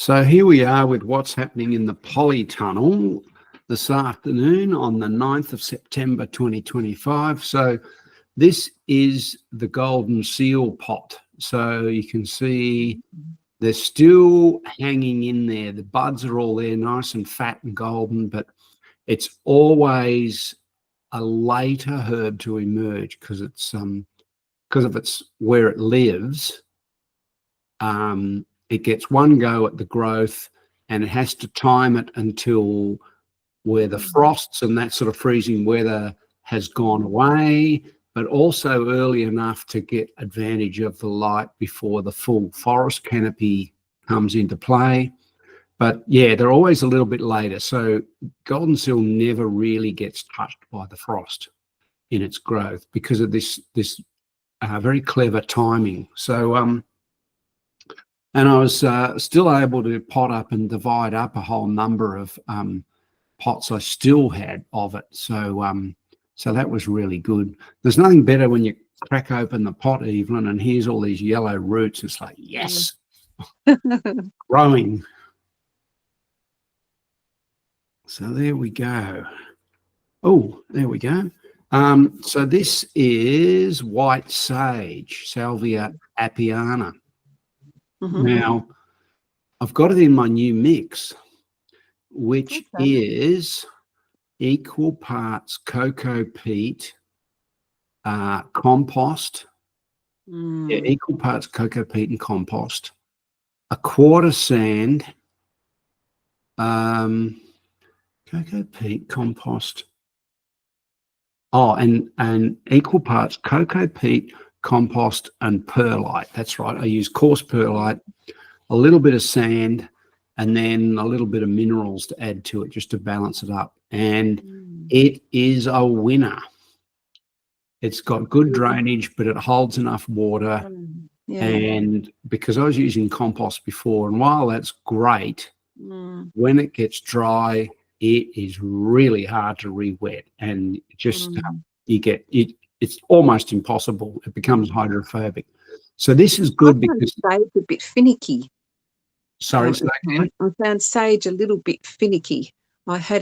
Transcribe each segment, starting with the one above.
So here we are with what's happening in the polytunnel this afternoon on the 9th of September 2025. So this is the golden seal pot. So you can see they're still hanging in there. The buds are all there, nice and fat and golden, but it's always a later herb to emerge because of its where it lives. It gets one go at the growth, and it has to time it until where the frosts and that sort of freezing weather has gone away, but also early enough to get advantage of the light before the full forest canopy comes into play. But yeah, they're always a little bit later. So golden seal never really gets touched by the frost in its growth because of this very clever timing. So and I was still able to pot up and divide up a whole number of pots I still had of it. So so that was really good. There's nothing better when you crack open the pot, Evelyn, and here's all these yellow roots. It's like, yes, growing. So there we go. Oh, there we go. So this is white sage, Salvia apiana. Now, I've got it in my new mix, which is equal parts cocoa peat, compost. Yeah, equal parts cocoa peat and compost, a quarter sand, cocoa peat, compost. Oh, and equal parts cocoa peat, compost and perlite. That's right. I use coarse perlite, a little bit of sand, and then a little bit of minerals to add to it just to balance it up. And it is a winner. It's got good drainage, but it holds enough water. And because I was using compost before, and while that's great, when it gets dry, it is really hard to re-wet, and just you get it. It's almost impossible. It becomes hydrophobic. So this is good because sage a bit finicky. Sorry, I found sage a little bit finicky. I had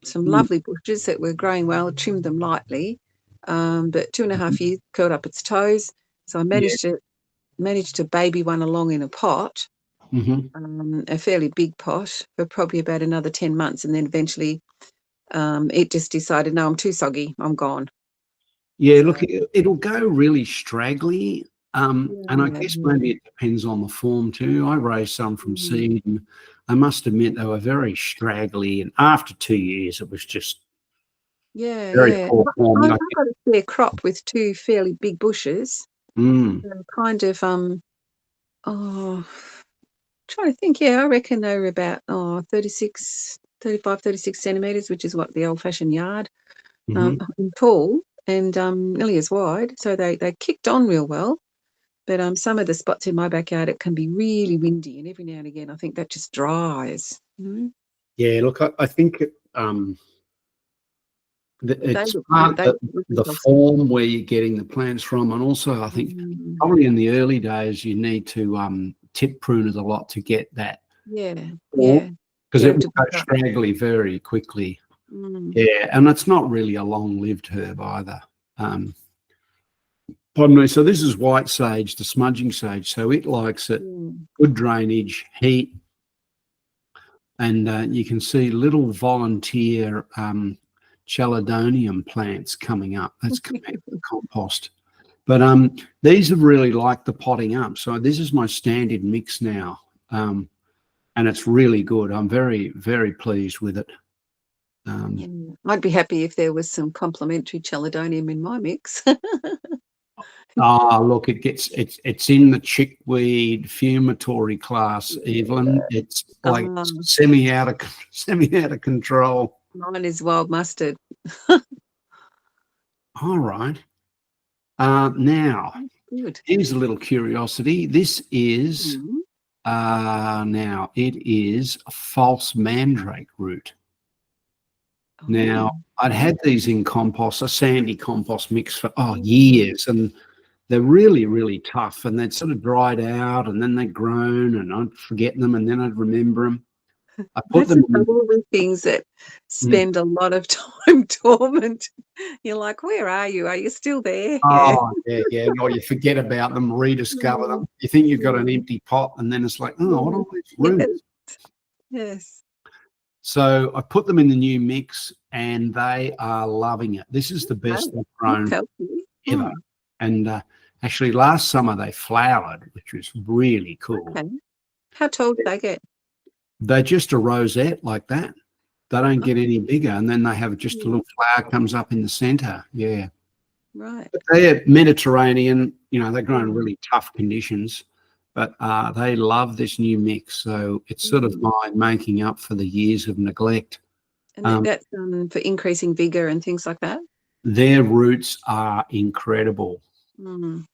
some lovely bushes that were growing well, trimmed them lightly, but 2.5 years curled up its toes. So I managed to baby one along in a pot, a fairly big pot, for probably about another 10 months, and then eventually it just decided, no, I'm too soggy, I'm gone. Yeah, look, it'll go really straggly, and I guess maybe it depends on the form too. I raised some from seed, and I must admit they were very straggly, and after 2 years it was just very poor form. I've got a fair crop with 2 fairly big bushes. Kind of, trying to think, I reckon they were about 35, 36 centimetres, which is what the old-fashioned yard, tall, and nearly as wide. So they kicked on real well. But some of the spots in my backyard, it can be really windy, and every now and again I think that just dries. Yeah, look, I think it's part of the form where you're getting the plants from, and also I think probably in the early days you need to tip prune it a lot to get that. Because it will go straggly very quickly. Yeah, and it's not really a long-lived herb either. Pardon me. So this is white sage, the smudging sage. So it likes it, good drainage, heat, and you can see little volunteer chelidonium plants coming up. That's coming out of the compost. But these have really liked the potting up. So this is my standard mix now, and it's really good. I'm very, very pleased with it. I'd be happy if there was some complementary chelidonium in my mix. Look, it's in the chickweed fumatory class, Evelyn. It's like semi out of control. Mine is wild mustard. All right. Now, here's a little curiosity. This is now it is a false mandrake root. Now, I'd had these in compost, a sandy compost mix for years, and they're really, really tough, and they'd sort of dried out, and then they'd grown, and I'd forget them, and then I'd remember them. I put That's them the in. trouble with things that spend a lot of time dormant. You're like, where are you? Are you still there? Yeah. Oh, yeah. Or you forget about them, rediscover them. Mm, You think you've got an mm, empty pot, and then it's like, oh, what are mm. all these Yes, roots? yes. So I put them in the new mix, and they are loving it. This is the best they've grown Healthy. ever. And actually, last summer they flowered, which was really cool. Okay. How tall do they get? They're just a rosette like that. They don't get any bigger, and then they have just a little flower comes up in the centre. Yeah. Right. But they're Mediterranean, they grow in really tough conditions, but they love this new mix. So it's sort of my making up for the years of neglect. And that's for increasing vigor and things like that? Their roots are incredible. Mm.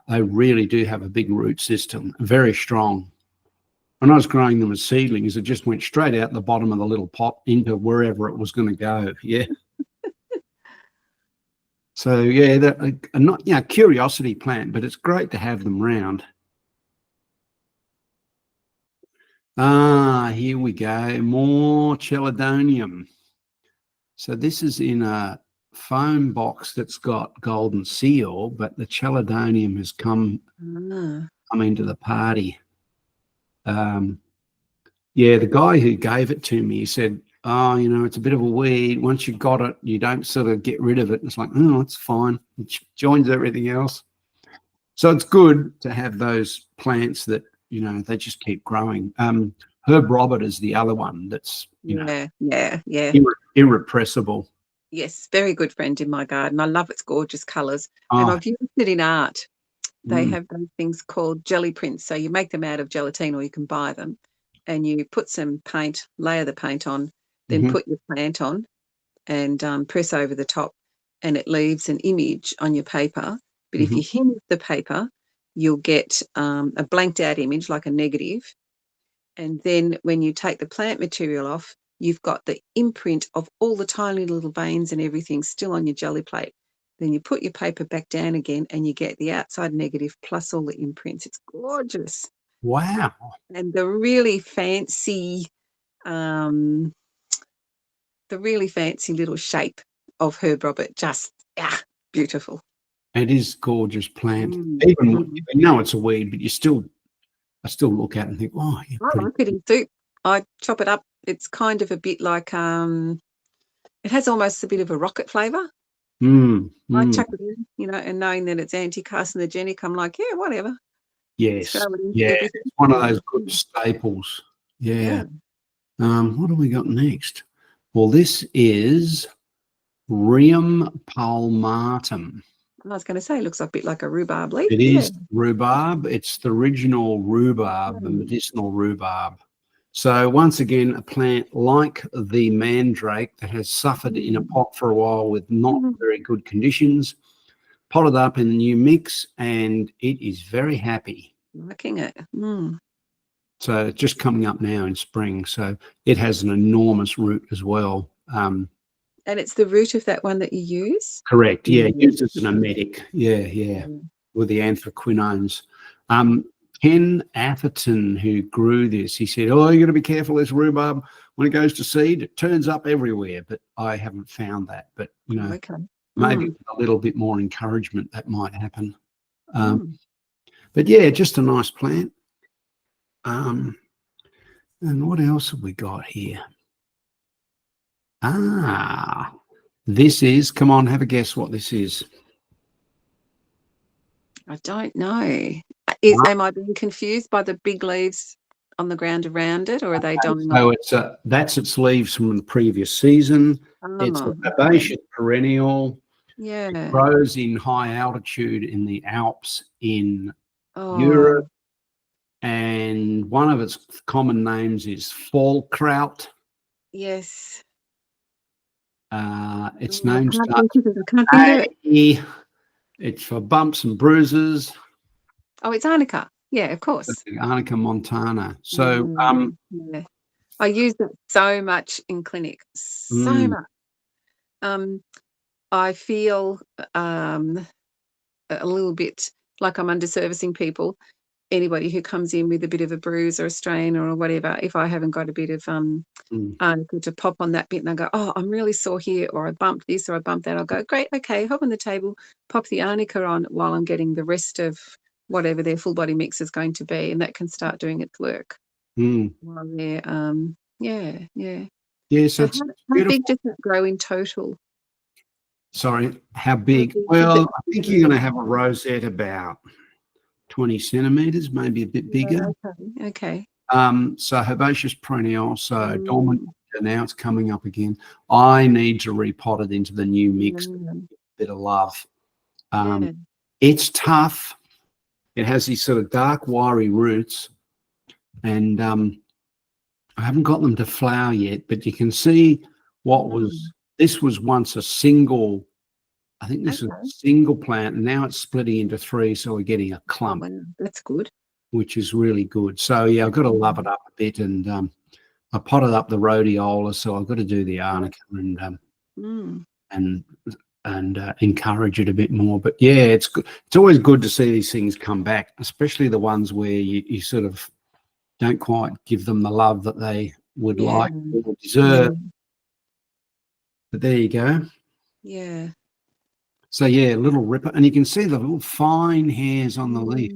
They really do have a big root system, very strong. When I was growing them as seedlings, it just went straight out the bottom of the little pot into wherever it was going to go. Yeah. So yeah, they're not curiosity plant, but it's great to have them round. Here we go. More chelidonium. So this is in a foam box that's got golden seal, but the chelidonium has come into the party. The guy who gave it to me, he said, oh, it's a bit of a weed. Once you got it, you don't sort of get rid of it. It's like, oh, it's fine. It joins everything else. So it's good to have those plants that, they just keep growing. Herb Robert is the other one that's, irrepressible. Yes, very good friend in my garden. I love its gorgeous colours. And I've used it in art. They have those things called jelly prints. So you make them out of gelatin, or you can buy them. And you put some paint, layer the paint on, then put your plant on and press over the top, and it leaves an image on your paper. But if you hem the paper, you'll get a blanked out image, like a negative. And then when you take the plant material off, you've got the imprint of all the tiny little veins and everything still on your jelly plate. Then you put your paper back down again, and you get the outside negative plus all the imprints. It's gorgeous. Wow. And the really fancy little shape of Herb Robert, just beautiful. It is gorgeous plant. Even it's a weed, but I still look at it and think, oh, yeah, I like it in soup. I chop it up. It's kind of a bit like it has almost a bit of a rocket flavour. I chuck it in, and knowing that it's anti-carcinogenic, I'm like, yeah, whatever. Yes. Yeah. It's one of those good staples. Yeah. What do we got next? Well, this is Rheum palmatum. I was going to say, it looks a bit like a rhubarb leaf. It is rhubarb. It's the original rhubarb, the medicinal rhubarb. So once again, a plant like the mandrake that has suffered in a pot for a while with not very good conditions, potted up in a new mix, and it is very happy. Liking it. So it's just coming up now in spring. So it has an enormous root as well. And it's the root of that one that you use? Correct. Yeah, used as an emetic. Yeah. With the anthraquinones. Ken Atherton, who grew this, he said, oh, you got to be careful. This rhubarb, when it goes to seed, it turns up everywhere. But I haven't found that. But, maybe with a little bit more encouragement, that might happen. But, yeah, just a nice plant. And what else have we got here? This is, come on, have a guess what this is. I don't know. Am I being confused by the big leaves on the ground around it, or are they dying off? So that's its leaves from the previous season. It's a herbaceous perennial. Yeah. It grows in high altitude in the Alps in Europe. And one of its common names is fallkraut. Yes. Its name starts with It's for bumps and bruises. Oh, it's arnica. Yeah, of course. Arnica montana. So I use it so much in clinic. So much. I feel a little bit like I'm under-servicing people. Anybody who comes in with a bit of a bruise or a strain or whatever, if I haven't got a bit of arnica to pop on that bit and I go, oh, I'm really sore here, or I bumped this or I bumped that, I'll go, great, okay, hop on the table, pop the arnica on while I'm getting the rest of whatever their full body mix is going to be, and that can start doing its work while they're, yeah. Yeah, so So it's how big beautiful. does that grow in total? Sorry, how How big? big does Well, it I think you're going to have a rosette about 20 centimetres, maybe a bit bigger. Okay. So herbaceous perennial, so dormant, Mm. and now it's coming up again. I need to repot it into the new mix, Mm. bit of love. Yeah. It's tough. It has these sort of dark, wiry roots, and I haven't got them to flower yet, but you can see this was once a single, I think this is a single plant, and now it's splitting into three, so we're getting a clump, Well, that's good. which is really good. So yeah, I've got to love it up a bit, and I potted up the rhodiola, so I've got to do the arnica and encourage it a bit more. But yeah, it's good. It's always good to see these things come back, especially the ones where you sort of don't quite give them the love that they would like or deserve. But there you go. Yeah. So yeah, little ripper, and you can see the little fine hairs on the leaf.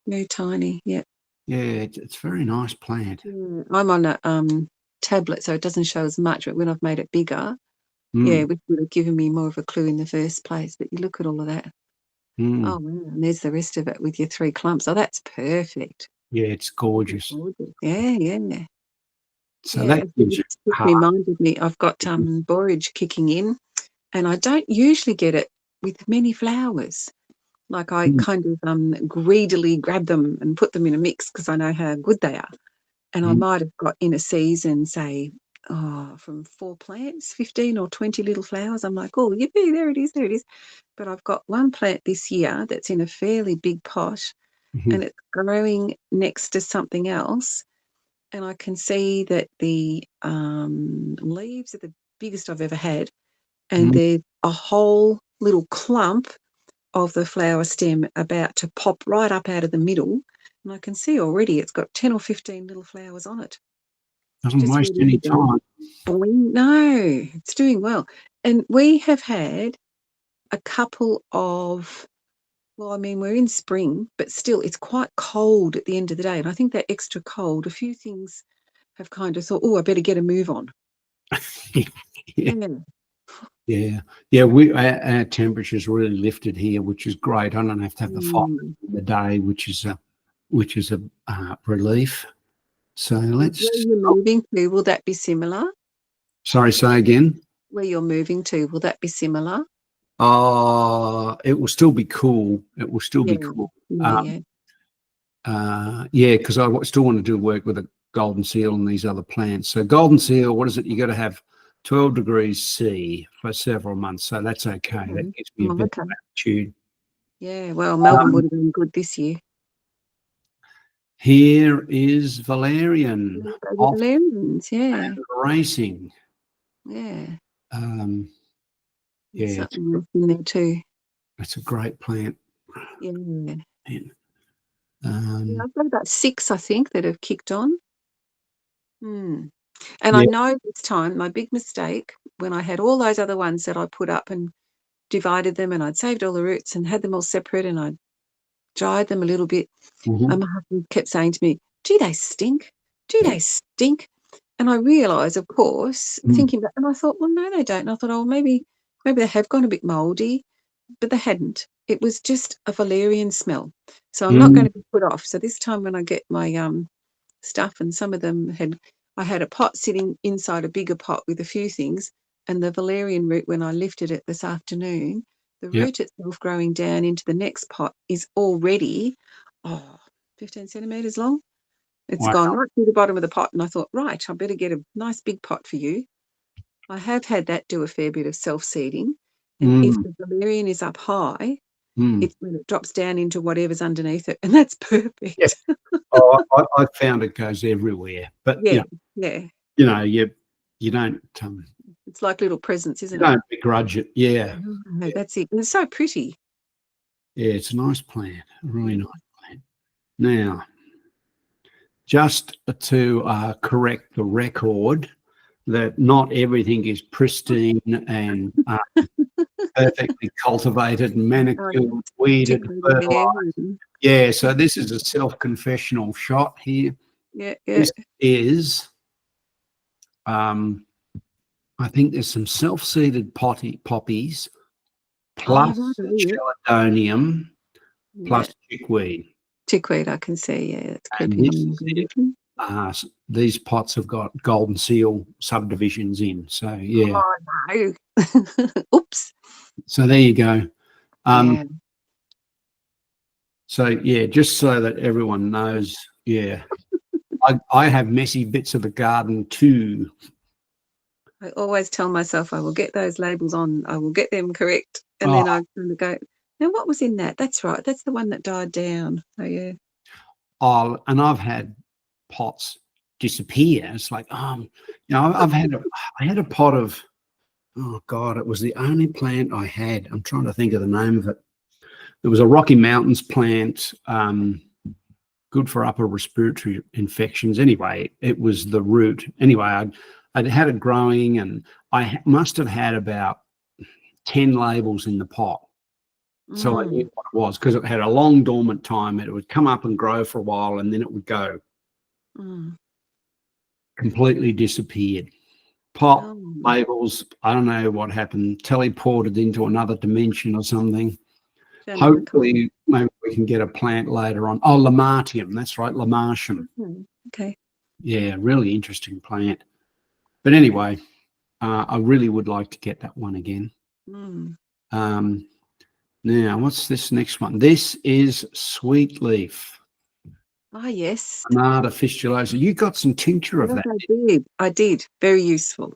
Very tiny. Yeah. Yeah, it's a very nice plant. I'm on a tablet, so it doesn't show as much, but when I've made it bigger, which would have given me more of a clue in the first place. But you look at all of that. Oh, wow. And there's the rest of it with your 3 clumps. Oh, that's perfect. Yeah, it's gorgeous. Yeah. So that gives you just reminded me I've got borage kicking in, and I don't usually get it with many flowers. Like I kind of greedily grab them and put them in a mix because I know how good they are. And I might have got in a season, say, from 4 plants, 15 or 20 little flowers. I'm like, oh, yippee, there it is. But I've got one plant this year that's in a fairly big pot, and it's growing next to something else. And I can see that the leaves are the biggest I've ever had. And there's a whole little clump of the flower stem about to pop right up out of the middle. And I can see already it's got 10 or 15 little flowers on it. Doesn't waste any time. No, it's doing well. And we have had a couple of, well, I mean, we're in spring, but still it's quite cold at the end of the day. And I think that extra cold, a few things have kind of thought, oh, I better get a move on. Yeah. Our temperature's really lifted here, which is great. I don't have to have the fire in the day, which is a relief. So let's. Where you're moving to, will that be similar? Sorry, say again. Where you're moving to, will that be similar? It will still be cool. It will still be cool. Because I still want to do work with a golden seal and these other plants. So golden seal, what is it? You got to have 12 degrees C for several months. So that's okay. That gives me a bit of attitude. Yeah, well, Melbourne would have been good this year. Here is valerian. Valerians, yeah. Racing. Yeah. Something else in there too. It's a great plant. Yeah. I've got about 6, I think, that have kicked on. And I know this time my big mistake, when I had all those other ones that I put up and divided them and I'd saved all the roots and had them all separate and I'd dried them a little bit. And my husband kept saying to me, do they stink? Do they stink? And I realised, of course, thinking back, and I thought, well, no, they don't. And I thought, oh, maybe they have gone a bit mouldy, but they hadn't. It was just a valerian smell. So I'm not going to be put off. So this time when I get my stuff, and some of them I had a pot sitting inside a bigger pot with a few things, and the valerian root, when I lifted it this afternoon, the root itself growing down into the next pot is already 15 centimetres long. It's gone right through the bottom of the pot, and I thought, right, I better get a nice big pot for you. I have had that do a fair bit of self-seeding, and if the valerian is up high, it's when it drops down into whatever's underneath it, and that's perfect. Yeah. I found it goes everywhere, but you don't. It's like little presents, isn't it? You don't begrudge it. Yeah. No, that's it. And it's so pretty. Yeah, it's a nice plant, a really nice plant. Now, just to correct the record that not everything is pristine and perfectly cultivated and manicured, weeded, fertilized. Yeah, so this is a self-confessional shot here. Yeah. This is, I think there's some self-seeded poppies, plus chelidonium, plus chickweed. Chickweed, I can see. Yeah, it's And creeping on. These pots have got golden seal subdivisions in. So yeah. Oh no! Oops. So there you go. Yeah. So yeah, just so that everyone knows, yeah, I have messy bits of the garden too. I always tell myself I will get those labels on. I will get them correct, and then I kind of go, now what was in that? That's right. That's the one that died down. Oh yeah. Oh, and I've had pots disappear. It's like, you know, I had a pot of, oh God, it was the only plant I had. I'm trying to think of the name of it. It was a Rocky Mountains plant, good for upper respiratory infections. Anyway, it was the root. Anyway, I'd had it growing, and I must have had about 10 labels in the pot. So I knew what it was, because it had a long dormant time. It would come up and grow for a while, and then it would go. Completely disappeared. Pot labels, I don't know what happened, teleported into another dimension or something. Hopefully, maybe we can get a plant later on. Oh, Lamatium, that's right, Lamatium. Okay. Yeah, really interesting plant. But anyway, I really would like to get that one again. Now, what's this next one? This is sweet leaf. Oh, yes. Granata fistulosa. You got some tincture of that. I did. Very useful.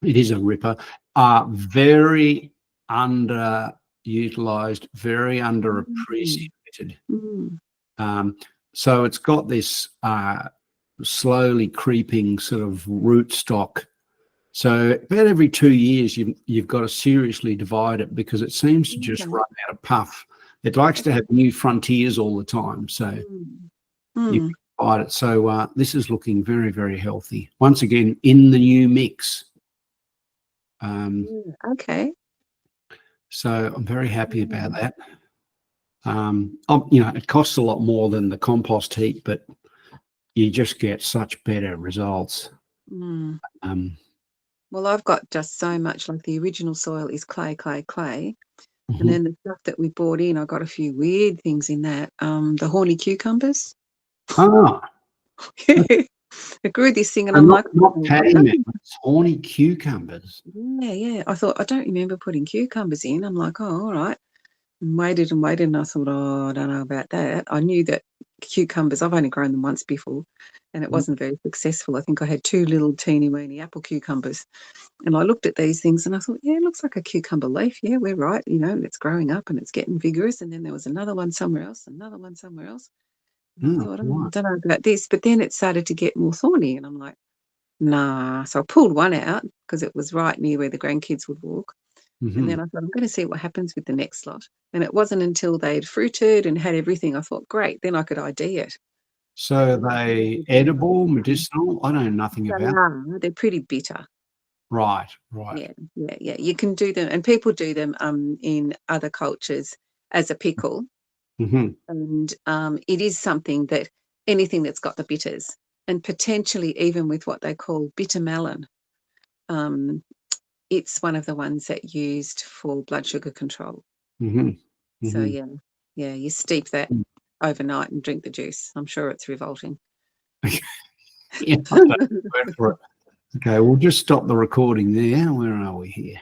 It is a ripper. Very underutilized, very underappreciated. So it's got this slowly creeping sort of root stock. So about every 2 years, you've got to seriously divide it, because it seems to just run out of puff. It likes to have new frontiers all the time. So you divide it. So this is looking very, very healthy. Once again, in the new mix. Okay. So I'm very happy about that. You know, it costs a lot more than the compost heap, but you just get such better results. Well, I've got just so much, like the original soil is clay. And then the stuff that we brought in, I got a few weird things in that. The horny cucumbers. It grew this thing, and I'm like, horny cucumbers. Yeah. I thought, I don't remember putting cucumbers in. I'm like, oh, all right. And waited, and I thought, oh, I don't know about that. I knew that cucumbers, I've only grown them once before, and it wasn't very successful. I think I had 2 little teeny weeny apple cucumbers. And I looked at these things and I thought, yeah, it looks like a cucumber leaf. Yeah, we're right. You know, it's growing up and it's getting vigorous. And then there was another one somewhere else. And I thought, I don't know about this. But then it started to get more thorny. And I'm like, nah. So I pulled one out because it was right near where the grandkids would walk. And then I thought, I'm going to see what happens with the next lot. And it wasn't until they'd fruited and had everything, I thought, great, then I could ID it. So are they edible, medicinal? I know nothing about them. They're pretty bitter. Right. Yeah. You can do them, and people do them in other cultures as a pickle. And it is something that anything that's got the bitters, and potentially even with what they call bitter melon, it's one of the ones that used for blood sugar control. So yeah, you steep that overnight and drink the juice. I'm sure it's revolting. Yeah, I'll take your word for it. Okay, we'll just stop the recording there. Where are we here?